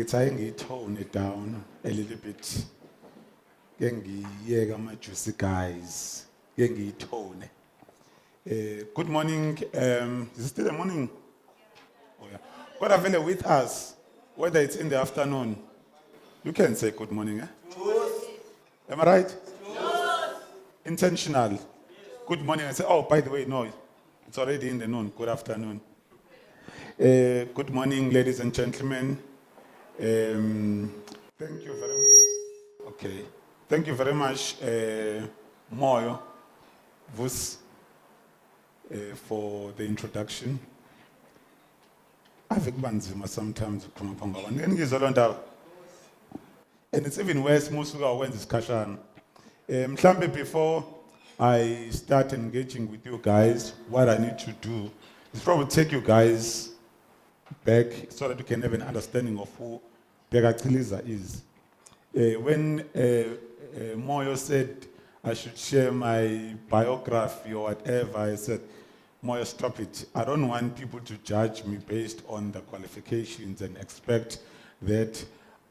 Ngithi tone it down a little bit. Ke ngiyeke ama-juicy guys. Ke ngiyithone. Good morning. Is it still the morning? Oh yeah. God are very with us, whether it's in the afternoon. You can say good morning, eh? Am I right? Intentional. Good morning. I say, oh, by the way, no, it's already in the noon. Good afternoon. Good morning, ladies and gentlemen. Thank you very much. Okay. Thank you very much, Moyo Vus, for the introduction. I've banzima sometimes. And it's even worse, Musuga when discussion. Mhlambe, before I start engaging with you guys, what I need to do is probably take you guys back so that you can have an understanding of who Chiliza is. When Moyo said I should share my biography or whatever, I said, Moyo, stop it. I don't want people to judge me based on the qualifications and expect that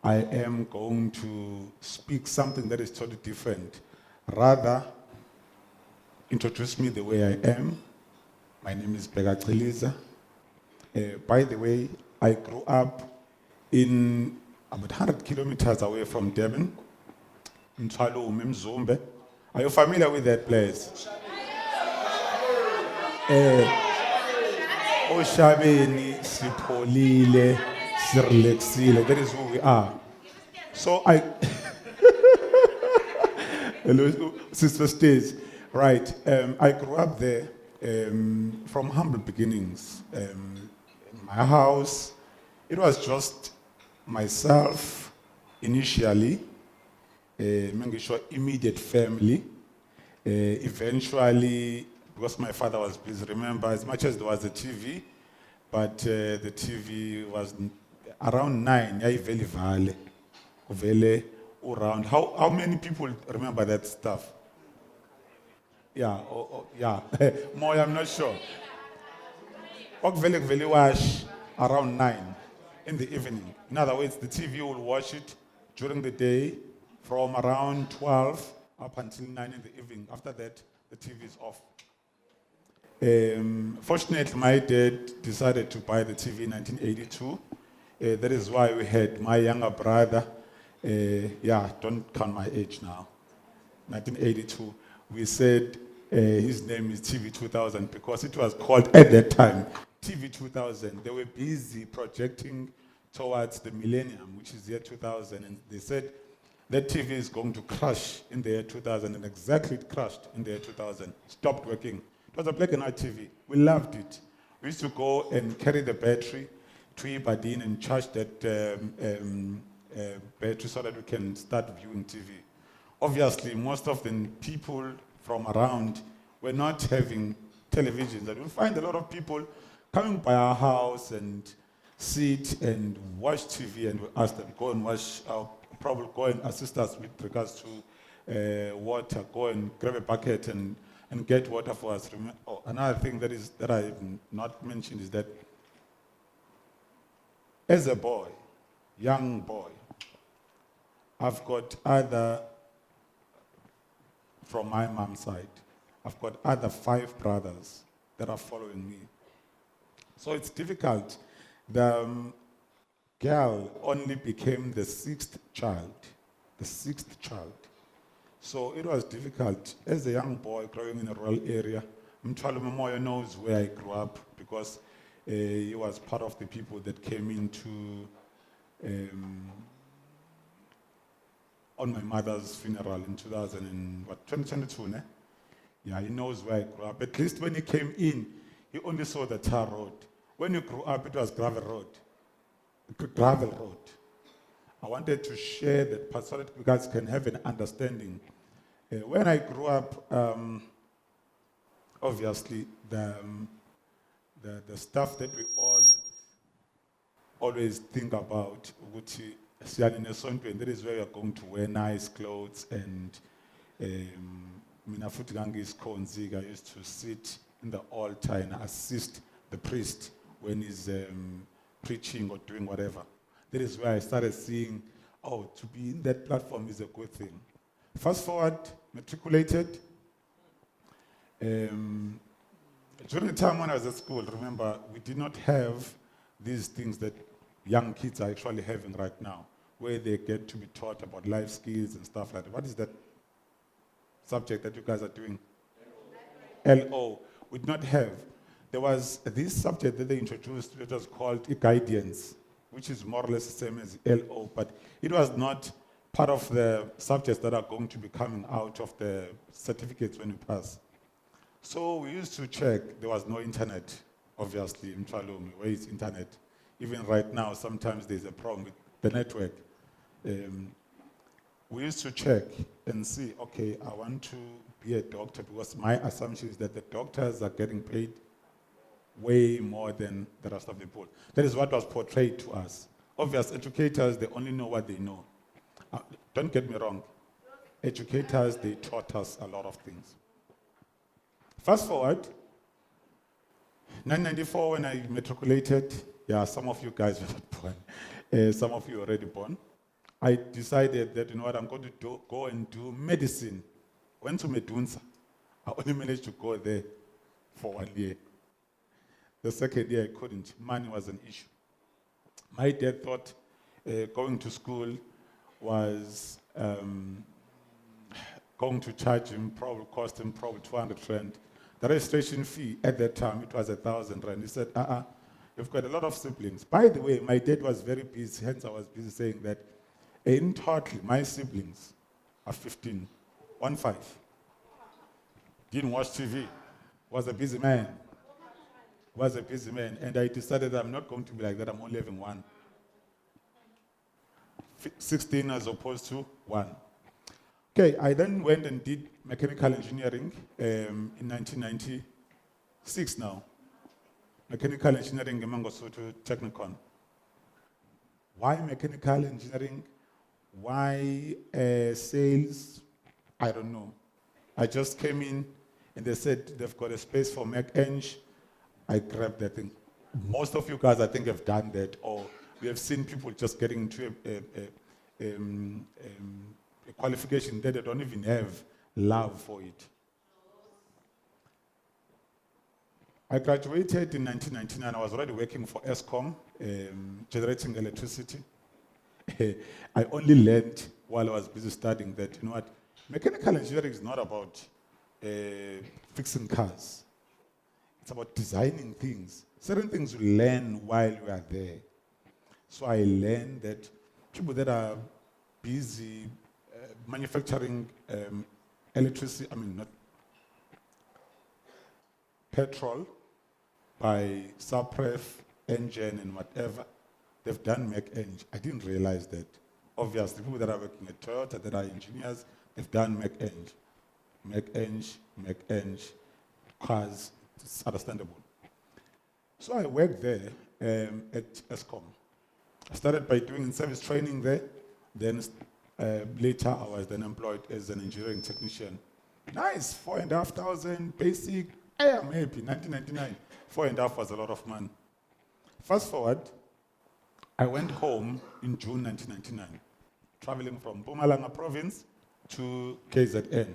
I am going to speak something that is totally different. Rather, introduce me the way I am. My name is Chiliza. By the way, I grew up in about 100 kilometers away from Durban, in Chaliza, Mzumbe. Are you familiar with that place? Oshabeni, Sipholile, Sirlexile, that is who we are. So hello, Sister Stays. Right, I grew up there from humble beginnings. In my house, it was just myself initially, immediate family. Eventually, because my father was busy, remember, as much as there was a TV, but the TV was around 9, around. How many people remember that stuff? Yeah, yeah. More, I'm not sure. Wash around 9 in the evening. In other words, the TV will watch it during the day from around 12 up until 9 in the evening. After that, the TV is off. Fortunately, my dad decided to buy the TV in 1982. That is why we had my younger brother. Don't count my age now. 1982. We said his name is TV 2000 because it was called at that time TV 2000. They were busy projecting towards the millennium, which is the year 2000, and they said that TV is going to crash in the year 2000, and exactly it crashed in the year 2000. Stopped working. It was a black and white TV. We loved it. We used to go and carry the battery to Ibadan and charge that battery so that we can start viewing TV. Obviously, most of the people from around were not having televisions. And you'll find a lot of people coming by our house and sit and watch TV, and we ask them, go and watch, probably go and assist us with regards to water, go and grab a bucket and get water for us. Another thing that I have not mentioned is that as a boy, young boy, I've got other, from my mom's side, I've got other 5 brothers that are following me. So it's difficult. The girl only became the 6th child. The 6th child. So it was difficult. As a young boy growing in a rural area, Mthwalo Momoyo knows where I grew up because he was part of the people that came into on my mother's funeral in 2022, ne? Yeah, he knows where I grew up. At least when he came in, he only saw the tar road. When you grew up, it was gravel road. I wanted to share that part so that you guys can have an understanding. When I grew up, obviously, the stuff that we all always think about, that is where you're going to wear nice clothes, and I used to sit in the altar and assist the priest when he's preaching or doing whatever. That is where I started seeing, oh, to be in that platform is a good thing. Fast forward, matriculated. During the time when I was at school, remember, we did not have these things that young kids are actually having right now, where they get to be taught about life skills and stuff like that. What is that subject that you guys are doing? LO. We did not have. There was this subject that they introduced, which was called guidance, which is more or less the same as LO, but it was not part of the subjects that are going to be coming out of the certificates when you pass. So we used to check. There was no internet, obviously, in Chalumi. Where is internet? Even right now, sometimes there's a problem with the network. We used to check and see, okay, I want to be a doctor because my assumption is that the doctors are getting paid way more than the rest of the people. That is what was portrayed to us. Obvious educators, they only know what they know. Don't get me wrong. Educators, they taught us a lot of things. Fast forward, 1994 when I matriculated, yeah, some of you guys were not born. Some of you already born. I decided that, you know what, I'm going to go and do medicine. Went to Medunsa. I only managed to go there for 1 year. The second year I couldn't. Money was an issue. My dad thought going to school was going to charge him, probably cost him probably 200 rand. The registration fee at that time, it was 1,000 rand. He said, you've got a lot of siblings. By the way, my dad was very busy, hence I was busy saying that in total, my siblings are 15, 1-5. Didn't watch TV, was a busy man. And I decided I'm not going to be like that, I'm only having one. 16 as opposed to 1. Okay, I then went and did mechanical engineering in 1996 now. Mechanical engineering in Mangosuthu Technicon. Why mechanical engineering? Why sales? I don't know. I just came in and they said they've got a space for mech eng. I grabbed that thing. Most of you guys, I think, have done that, or we have seen people just getting into a qualification that they don't even have love for it. I graduated in 1999. I was already working for Eskom, generating electricity. I only learned while I was busy studying that, you know what, mechanical engineering is not about fixing cars. It's about designing things. Certain things you learn while you are there. So I learned that people that are busy manufacturing electricity, not petrol by Supref, engine and whatever, they've done mech eng. I didn't realize that. Obviously, people that are working at Toyota, that are engineers, they've done mech eng. Mech eng, cars, it's understandable. So I worked there at Eskom. I started by doing service training there. Then later I was then employed as an engineering technician. Nice, 4,500 basic. I am happy, 1999. 4.5 was a lot of money. Fast forward, I went home in June 1999, traveling from Mpumalanga province to KZN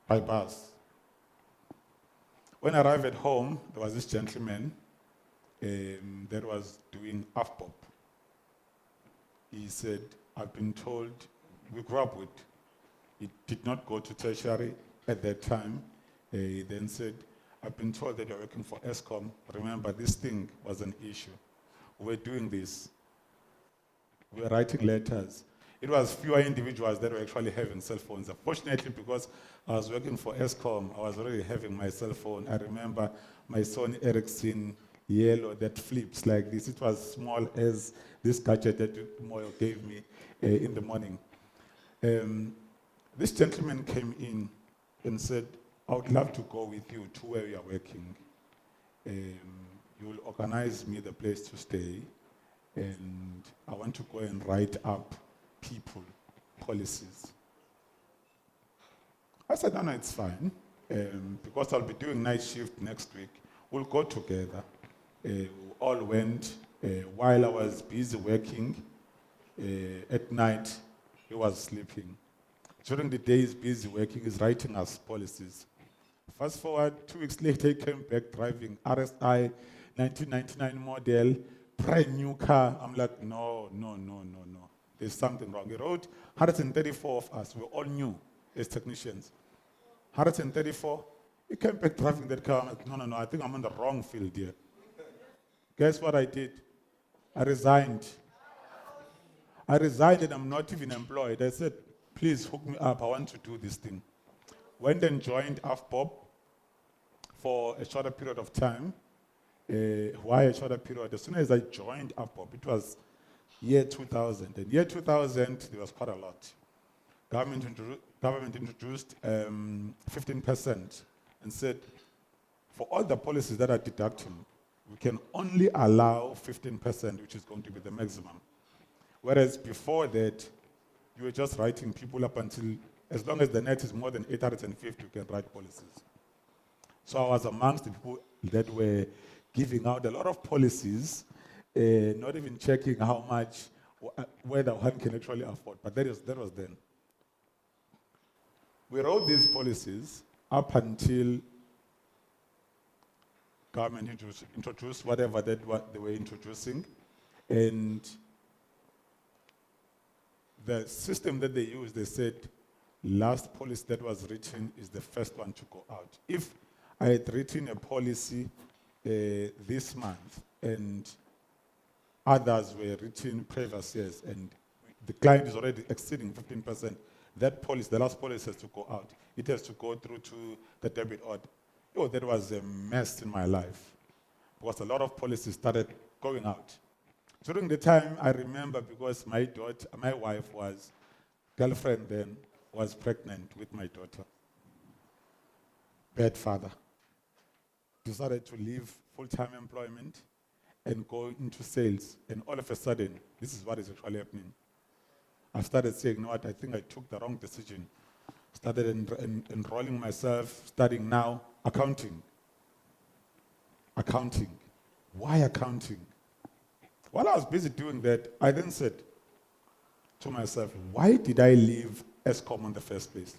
by bus. When I arrived at home, there was this gentleman that was doing AFPOP. He said, I've been told, we grew up with, he did not go to tertiary at that time. He then said, I've been told that you're working for Eskom. Remember, this thing was an issue. We're doing this. We're writing letters. It was fewer individuals that were actually having cell phones. Fortunately, because I was working for Eskom, I was already having my cell phone. I remember my Sony Ericsson yellow that flips like this. It was small as this gadget that Moyo gave me in the morning. This gentleman came in and said, I would love to go with you to where you are working. You will organize me the place to stay, and I want to go and write up people, policies. I said, no, it's fine, because I'll be doing night shift next week. We'll go together. We all went While I was busy working, at night, he was sleeping. During the day, he's busy working, he's writing us policies. Fast forward, 2 weeks later, he came back driving RSI 1999 model, brand new car. I'm like, no, no, no, no, no. There's something wrong. He wrote 134 of us. We're all new as technicians. 134. He came back driving that car. I'm like, no, no, no. I think I'm on the wrong field here. Guess what I did? I resigned. I resigned and I'm not even employed. I said, please hook me up. I want to do this thing. Went and joined AFPOP for a shorter period of time. Why a shorter period? As soon as I joined AFPOP, it was year 2000. And year 2000, there was quite a lot. Government introduced 15% and said, for all the policies that are deducting, we can only allow 15%, which is going to be the maximum. Whereas before that, you were just writing people up until, as long as the net is more than 850, you can write policies. So I was amongst the people that were giving out a lot of policies, not even checking how much, whether one can actually afford. But that was then. We wrote these policies up until government introduced whatever what they were introducing. And the system that they used, they said, last policy that was written is the first one to go out. If I had written a policy this month and others were written previous years and the client is already exceeding 15%, that policy, the last policy has to go out. It has to go through to the debit order. Oh, that was a mess in my life because a lot of policies started going out. During the time, I remember because my wife was, girlfriend then, was pregnant with my daughter. Bad father. Decided to leave full-time employment and go into sales. And all of a sudden, this is what is actually happening. I started saying, you know what, I think I took the wrong decision. Started enrolling myself, studying now, accounting. Accounting. Why accounting? While I was busy doing that, I then said to myself, why did I leave ESCOM in the first place?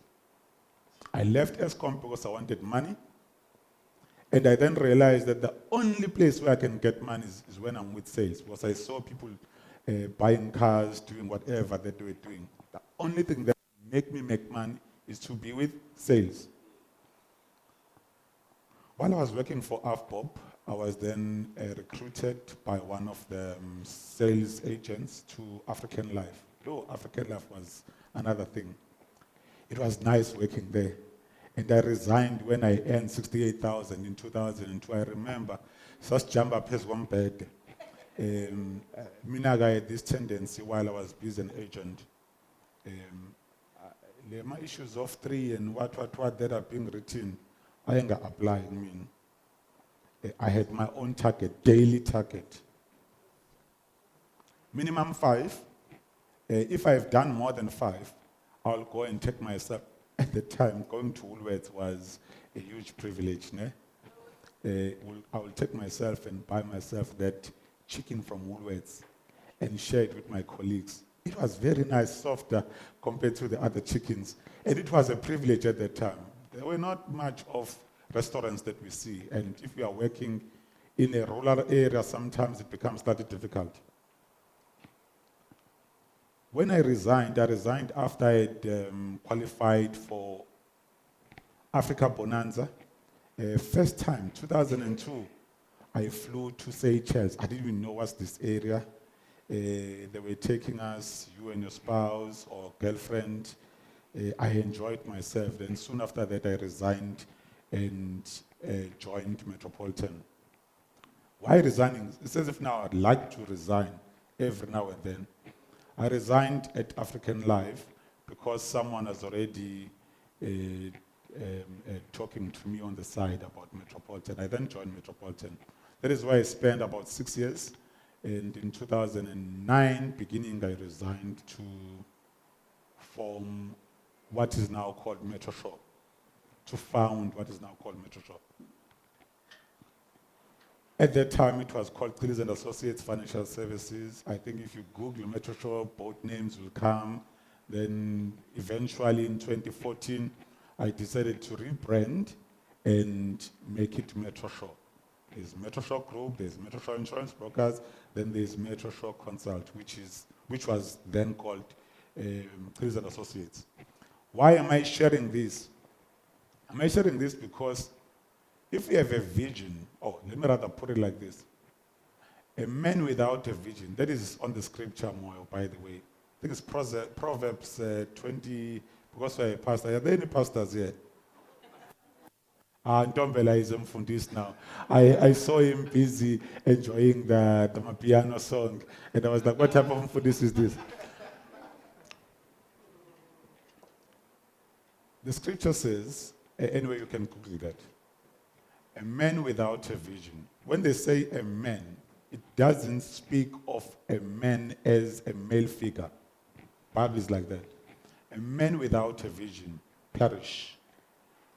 I left ESCOM because I wanted money. And I then realized that the only place where I can get money is when I'm with sales, because I saw people buying cars, doing whatever that they were doing. The only thing that make me make money is to be with sales. While I was working for AFPOP, I was then recruited by one of the sales agents to African Life. Though African Life was another thing. It was nice working there. And I resigned when I earned 68,000 in 2002. I remember, such jump up as one bed. I had this tendency while I was busy an agent. My issues of 3 and what that are being written, I ain't applying. I had my own target, daily target. Minimum 5. If I've done more than 5, I'll go and take myself. At the time, going to Woolworths was a huge privilege. I will take myself and buy myself that chicken from Woolworths and share it with my colleagues. It was very nice, softer compared to the other chickens. And it was a privilege at that time. There were not much of restaurants that we see. And if you are working in a rural area, sometimes it becomes slightly difficult. When I resigned after I had qualified for Africa Bonanza. First time, 2002, I flew to Seychelles. I didn't even know what's this area. They were taking us, you and your spouse or girlfriend. I enjoyed myself. Then soon after that, I resigned and joined Metropolitan. Why resigning? It's as if now I'd like to resign every now and then. I resigned at African Life because someone was already talking to me on the side about Metropolitan. I then joined Metropolitan. That is why I spent about 6 years. And in 2009, beginning, I resigned to form what is now called Metro Shop, to found what is now called Metro Shop. At that time, it was called Chiliza and Associates Financial Services. I think if you Google Metro Shore, both names will come. Then eventually in 2014, I decided to rebrand and make it Metro Shore. There's Metro Shore Group, there's Metro Shore Insurance Brokers, then there's Metro Shore Consult, which was then called Chiliza and Associates. Why am I sharing this? Am I sharing this because if you have a vision, or let me rather put it like this, a man without a vision, that is on the scripture more, by the way. I think it's Proverbs 20, because we're a pastor. Are there any pastors here? Ntombela is Mfundis now. I saw him busy enjoying the piano song, and I was like, what type of Mfundis is this? The scripture says, anyway, you can Google that. A man without a vision. When they say a man, it doesn't speak of a man as a male figure. Bible is like that. A man without a vision perish.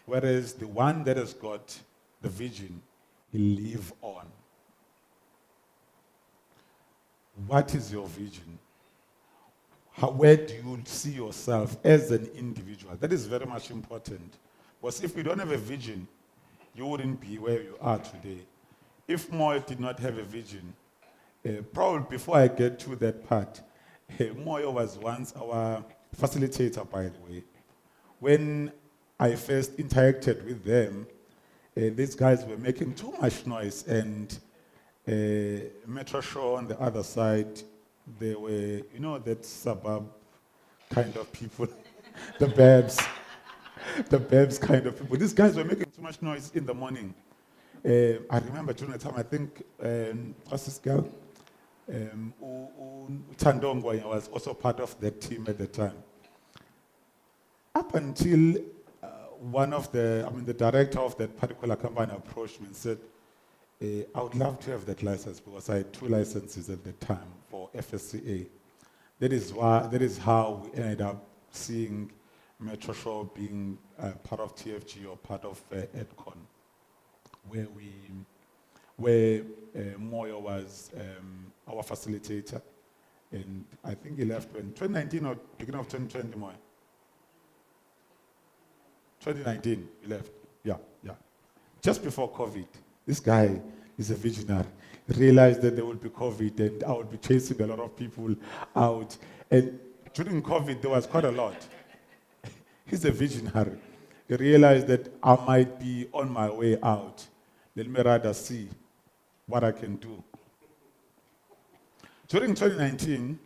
Whereas the one that has got the vision, he live on. What is your vision? Where do you see yourself as an individual? That is very much important. Because if you don't have a vision, you wouldn't be where you are today. If Moyo did not have a vision, probably before I get to that part, Moyo was once our facilitator, by the way. When I first interacted with them, these guys were making too much noise, and Metro Shore on the other side, they were, that suburb kind of people, the babs kind of people. These guys were making too much noise in the morning. I remember during the time, I think, what's this girl? Tandongwa was also part of that team at the time. Up until the director of that particular company approached me and said, I would love to have that license because I had 2 licenses at the time for FSCA. That is how we ended up seeing Metro Shore being part of TFG or part of EdCon, where Moyo was our facilitator, and I think he left in 2019 or beginning of 2020, Moyo. 2019, he left. Yeah. Just before COVID. This guy is a visionary. He realized that there would be COVID and I would be chasing a lot of people out. And during COVID, there was quite a lot. He's a visionary. He realized that I might be on my way out. Let me rather see what I can do. During 2019,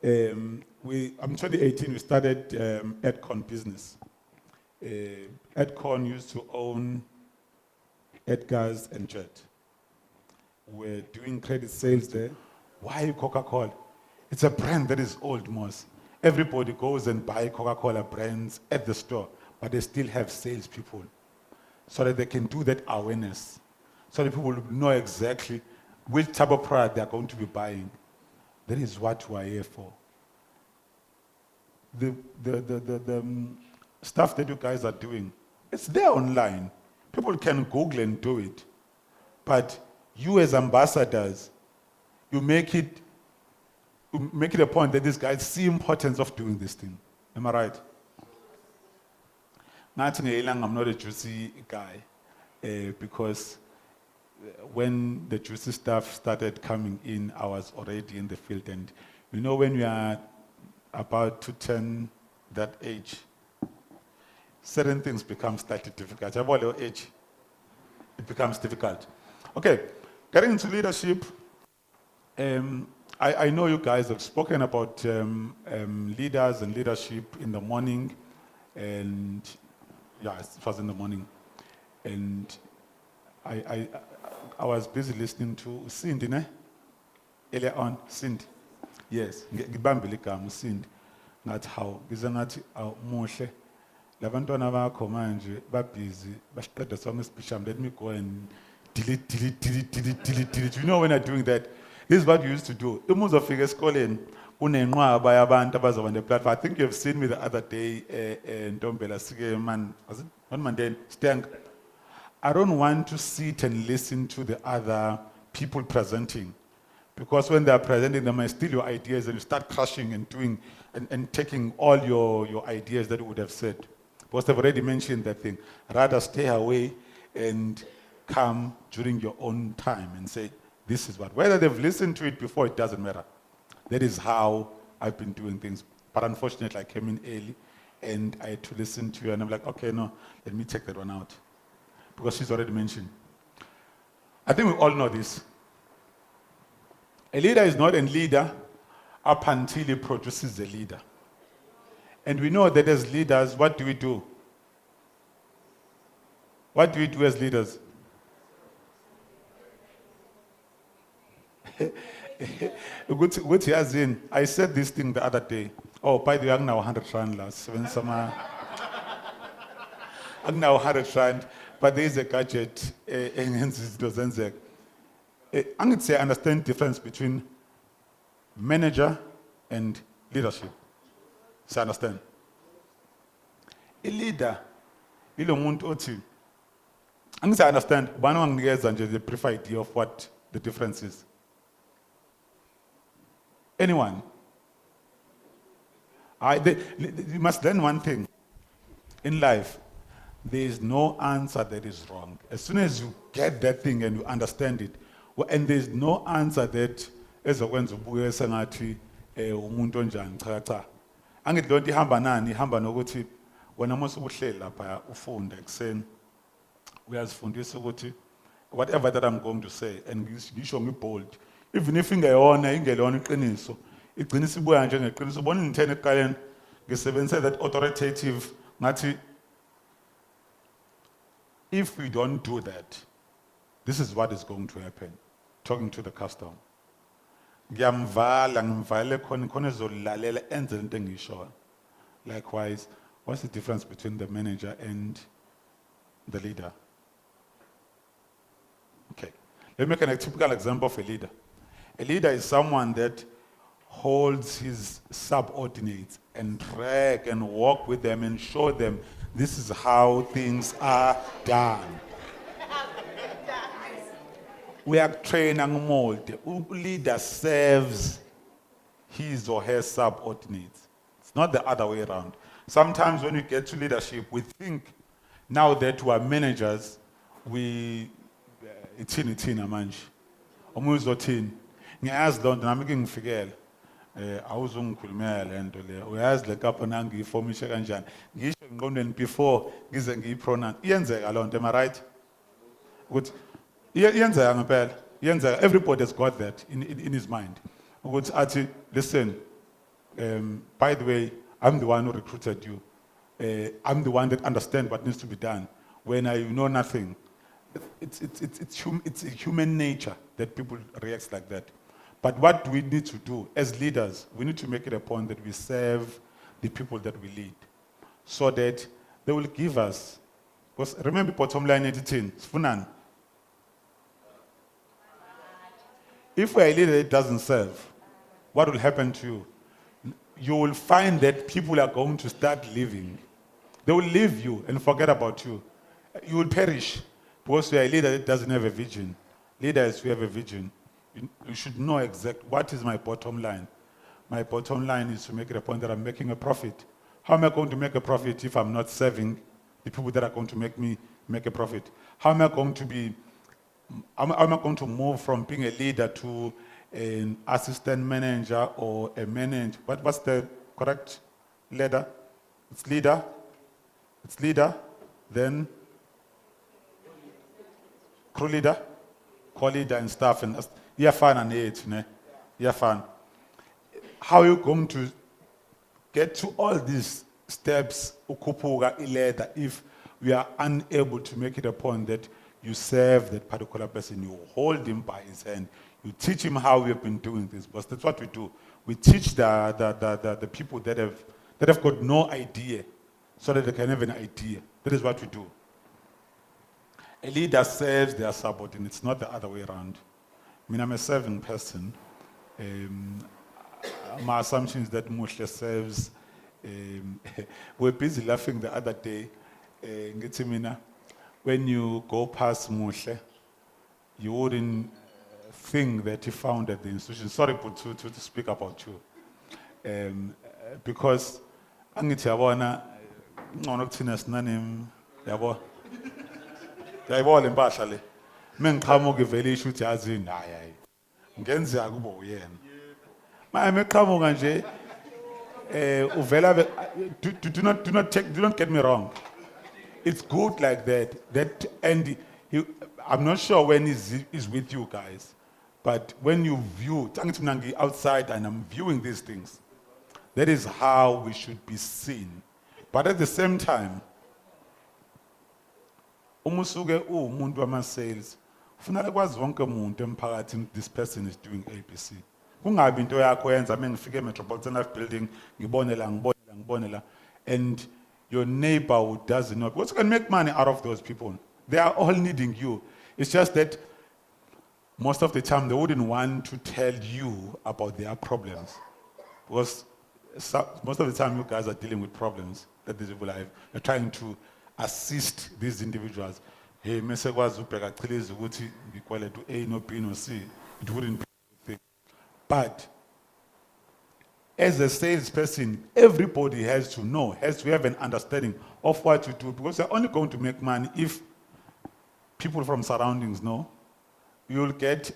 2018, we started EdCon business. EdCon used to own Edgar's and Jet. We're doing credit sales there. Why Coca-Cola? It's a brand that is old, Moss. Everybody goes and buy Coca-Cola brands at the store, but they still have salespeople so that they can do that awareness, so that people know exactly which type of product they're going to be buying. That is what we are here for. The stuff that you guys are doing, it's there online. People can Google and do it. But you as ambassadors, you make it a point that these guys see importance of doing this thing. Am I right? I'm not a juicy guy because when the juicy stuff started coming in, I was already in the field. And when you are about to turn that age, certain things become slightly difficult. About your age, it becomes difficult. Okay, getting into leadership. I know you guys have spoken about leaders and leadership in the morning, and yeah, it was in the morning, and I was busy listening to Cindy, ne? Earlier on, Cindy. Yes, ngibambile igama Cindy. Ngathi how ngize ngathi awumuhle. Labantwana bakho manje babhizi basiqeda sonke isipisham. Let me go and delete. You know when I'm doing that, this is what we used to do. Umuzofika esikoleni kunenqwaba yabantu abazoba neplatform. I think you have seen me the other day Ntombela sike man, was it not Mandela Stank. I don't want to sit and listen to the other people presenting. Because when they are presenting, they might steal your ideas and you start crushing and doing and taking all your ideas that you would have said. Because they've already mentioned that thing. Rather stay away and come during your own time and say, this is what. Whether they've listened to it before, it doesn't matter. That is how I've been doing things. But unfortunately, I came in early and I had to listen to you and I'm like, okay, no, let me take that one out. Because she's already mentioned. I think we all know this. A leader is not a leader up until he produces a leader. And we know that as leaders, what do we do? What do we do as leaders? Ukuthi yazini, I said this thing the other day. Oh, by the way, I'm now 100 rand last. I'm now 100 rand, but there is a gadget. I would say I understand the difference between manager and leadership. So I understand. A leader, ilo muntu othi. I understand. Bana wanginikeza nje the brief idea of what the difference is. Anyone? You must learn one thing. In life, there is no answer that is wrong. As soon as you get that thing and you understand it, and there is no answer that ezokwenza ubuye sengathi umuntu onjani cha. Angithi lonto ihamba nani ihamba nokuthi wena mase ubuhleli lapha ufunda ekseni uyazifundisa ukuthi whatever that I'm going to say and ngisho ngibold even if ingelona iqiniso igcina sibuya nje ngeqiniso bona ngithene eqaleni ngisebenzise that authoritative ngathi if we don't do that, this is what is going to happen. Talking to the customer. Ngimvale khona ezolalela enze into engisho. Likewise, what's the difference between the manager and the leader? Okay. Let me make a typical example of a leader. A leader is someone that holds his subordinates and drag and walk with them and show them this is how things are done. We are training mold. Leader serves his or her subordinates. It's not the other way around. Sometimes when we get to leadership, we think now that we are managers, it's in manje. Umuzothini. Ngiyazi lonto nami ngifikele. Awuzungikhulumela lento le. Uyazi le kapha nangi iformishe kanjani. Ngisho ngqondweni before ngize ngiyipronounce. Iyenzeka lonto, am I right? Ukuthi iyenzeka ngempela. Iyenzeka. Everybody has got that in his mind. Ukuthi athi listen, by the way, I'm the one who recruited you. I'm the one that understands what needs to be done. When you know nothing, it's a human nature that people react like that. But what we need to do as leaders, we need to make it a point that we serve the people that we lead, so that they will give us. Because remember, bottom line 18, Funan. If we're a leader that doesn't serve, what will happen to you? You will find that people are going to start leaving. They will leave you and forget about you. You will perish because you are a leader that doesn't have a vision. Leaders who have a vision, you should know exactly what is my bottom line. My bottom line is to make it a point that I'm making a profit. How am I going to make a profit if I'm not serving the people that are going to make me make a profit? How am I going to move from being a leader to an assistant manager or a manager? What's the correct leader? It's leader. It's leader. Then crew leader, co-leader and staff. And you're fine and it, ne? You're fine. How are you going to get to all these steps, Khuphuka, leader, if we are unable to make it a point that you serve that particular person, you hold him by his hand, you teach him how we have been doing this, because that's what we do. We teach the people that have got no idea, so that they can have an idea. That is what we do. A leader serves their subordinates, not the other way around. I mean, I'm a serving person. My assumption is that Mushle serves. We're busy laughing the other day. Ngithi mina when you go past Mushle, you wouldn't think that he founded the institution. Sorry to speak about you. Because angithi yabona ngcono kuthina sinanim yabo yayibona le mpahla le mengiqhamuka ivele isho ukuthi yazini hayi ngenzeka kubo uyena manje meqhamuka nje uvela do not get me wrong, it's good like that and I'm not sure when he's with you guys, but when you view angithi mina ngi outside and I'm viewing these things, that is how we should be seen. But at the same time, umusuke umuntu wama-sales kufanele kwazi wonke umuntu emphakathini this person is doing ABC. Kungabi into yakho yenza mengifike eMetropolitan Life Building ngibone la and your neighbor who doesn't know, because you can make money out of those people. They are all needing you. It's just that most of the time they wouldn't want to tell you about their problems, because most of the time you guys are dealing with problems that these people have. You're trying to assist these individuals. Hey, mese kwazi ubheka Chiliza ukuthi ngikwele to A no B no C. It wouldn't be a thing. But as a salesperson, everybody has to know, has to have an understanding of what you do, because you're only going to make money if people from surroundings know. You'll get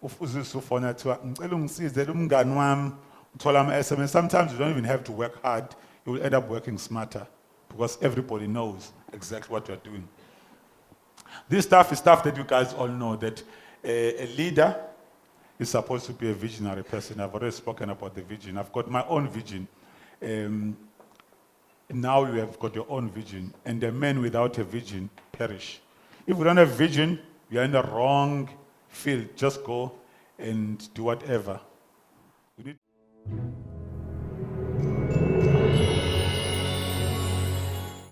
ufuzisufona thiwa ngicela ungisizele umngani wami uthola ama-SMS. Sometimes you don't even have to work hard, you will end up working smarter because everybody knows exactly what you're doing. This stuff is stuff that you guys all know, that a leader is supposed to be a visionary person. I've already spoken about the vision. I've got my own vision. Now you have got your own vision, and the men without a vision perish. If we don't have vision, we are in the wrong field. Just go and do whatever.